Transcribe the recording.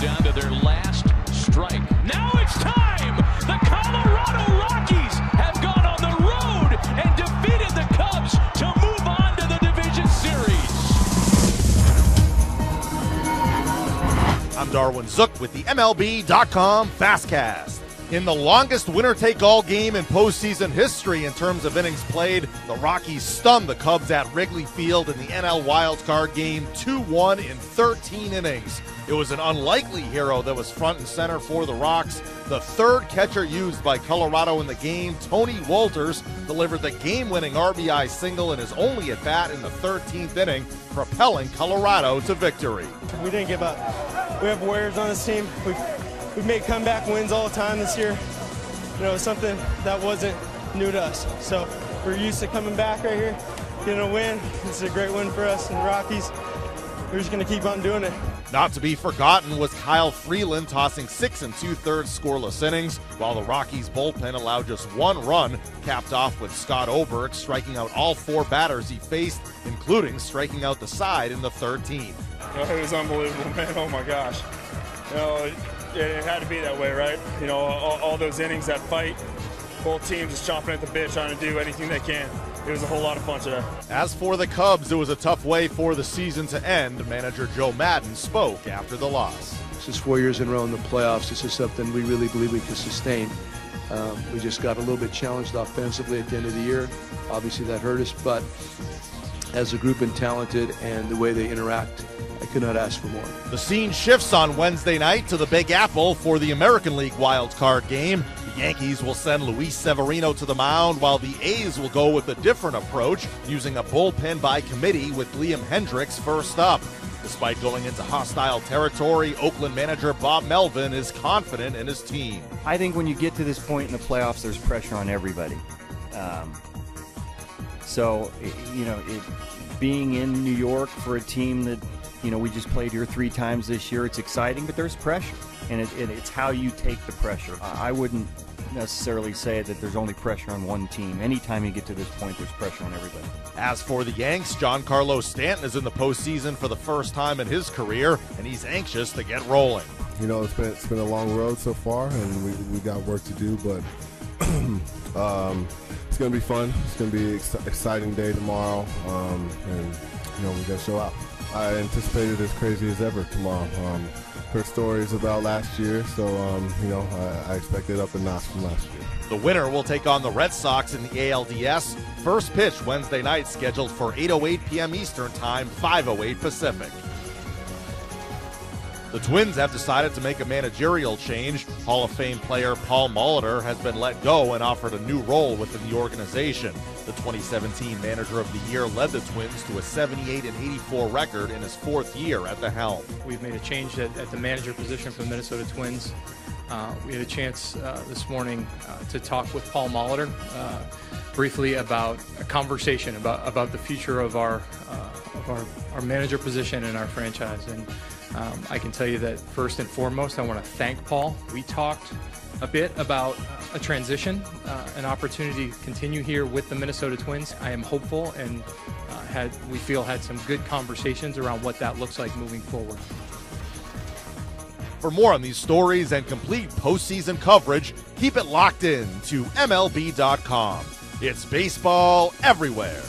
down to their last strike. Now it's time! The Colorado Rockies have gone on the road and defeated the Cubs to move on to the division series. I'm Darwin Zook with the MLB.com Fastcast. In the longest winner-take-all game in postseason history in terms of innings played, the Rockies stunned the Cubs at Wrigley Field in the NL wildcard game 2-1 in 13 innings. It was an unlikely hero that was front and center for the Rocks. The third catcher used by Colorado in the game, Tony Wolters, delivered the game-winning RBI single in his only at-bat in the 13th inning, propelling Colorado to victory. We didn't give up. We have warriors on this team. We've made comeback wins all the time this year. You know, something that wasn't new to us. So we're used to coming back right here, getting a win. This is a great win for us in the Rockies. We're just going to keep on doing it. Not to be forgotten was Kyle Freeland tossing 6 2/3 scoreless innings, while the Rockies bullpen allowed just one run, capped off with Scott Oberg striking out all 4 batters he faced, including striking out the side in the 13th. It was unbelievable, man. Oh my gosh. You know, it had to be that way, right? You know, all those innings, that fight, both teams just chomping at the bit, trying to do anything they can. It was a whole lot of fun today. As for the Cubs, it was a tough way for the season to end. Manager Joe Maddon spoke after the loss. This is 4 years in a row in the playoffs. This is something we really believe we can sustain. We just got a little bit challenged offensively at the end of the year. Obviously that hurt us, but as a group and talented and the way they interact, I could not ask for more. The scene shifts on Wednesday night to the Big Apple for the American League wild card game. The Yankees will send Luis Severino to the mound, while the A's will go with a different approach, using a bullpen by committee with Liam Hendricks first up. Despite going into hostile territory, Oakland manager Bob Melvin is confident in his team. I think when you get to this point in the playoffs, there's pressure on everybody. Being in New York for a team that, we just played here 3 times this year, it's exciting, but there's pressure, and it's how you take the pressure. I wouldn't necessarily say that there's only pressure on one team. Anytime you get to this point, there's pressure on everybody. As for the Yanks, Giancarlo Stanton is in the postseason for the first time in his career, and he's anxious to get rolling. You know, it's been a long road so far, and we got work to do, but it's going to be fun. It's going to be an exciting day tomorrow, and we got to show out. I anticipated as crazy as ever tomorrow. Heard stories about last year, so I expected up a notch from last year. The winner will take on the Red Sox in the ALDS. First pitch Wednesday night, scheduled for 8:08 p.m. Eastern Time, 5:08 Pacific. The Twins have decided to make a managerial change. Hall of Fame player Paul Molitor has been let go and offered a new role within the organization. The 2017 Manager of the Year led the Twins to a 78-84 record in his 4th year at the helm. We've made a change at the manager position for the Minnesota Twins. We had a chance this morning to talk with Paul Molitor briefly about a conversation about the future of our manager position and our franchise. And I can tell you that first and foremost, I want to thank Paul. We talked a bit about a transition, an opportunity to continue here with the Minnesota Twins. I am hopeful and we feel had some good conversations around what that looks like moving forward. For more on these stories and complete postseason coverage, keep it locked in to MLB.com. It's baseball everywhere.